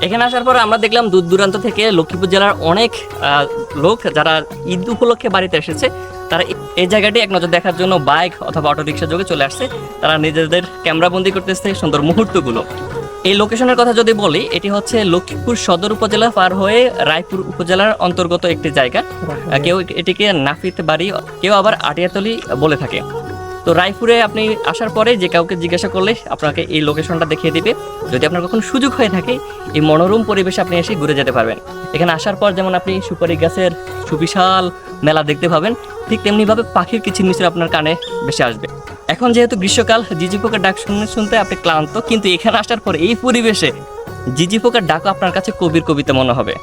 এখানে আসার পর আমরা দেখলাম দূর দূরান্ত থেকে লক্ষ্মীপুর জেলার অনেক লোক যারা ঈদ উপলক্ষে বাড়িতে এসেছে, তারা এই জায়গাটি এক নজর দেখার জন্য বাইক অথবা অটোরিকশা যোগে চলে আসছে। তারা নিজেদের ক্যামেরা বন্দি করতেছে সুন্দর মুহূর্তগুলো। এই লোকেশনের কথা যদি বলি, এটি হচ্ছে লক্ষ্মীপুর সদর উপজেলা পার হয়ে রায়পুর উপজেলার অন্তর্গত একটি জায়গা। কেউ এটিকে নাফিত বাড়ি, কেউ আবার আটিয়াতলি বলে থাকে। তো রায়পুরে আপনি আসার পরে যে কাউকে জিজ্ঞাসা করলে আপনাকে এই লোকেশনটা দেখিয়ে দিবে। যদি আপনার কখনো সুযোগ হয়ে থাকে, এই মনোরম পরিবেশে আপনি এসে ঘুরে যেতে পারবেন। এখানে আসার পর যেমন আপনি সুপারি গাছের সুবিশাল মেলা দেখতে পাবেন, ঠিক তেমনিভাবে পাখির কিচিরমিচির আপনার কানে ভেসে আসবে। এখন যেহেতু গ্রীষ্মকাল, ঝিঝি পোকার ডাক শুনতে শুনতে আপনি ক্লান্ত, কিন্তু এখানে আসার পর এই পরিবেশে ঝিঝি পোকার ডাকও আপনার কাছে কবির কবিতা মনে হবে।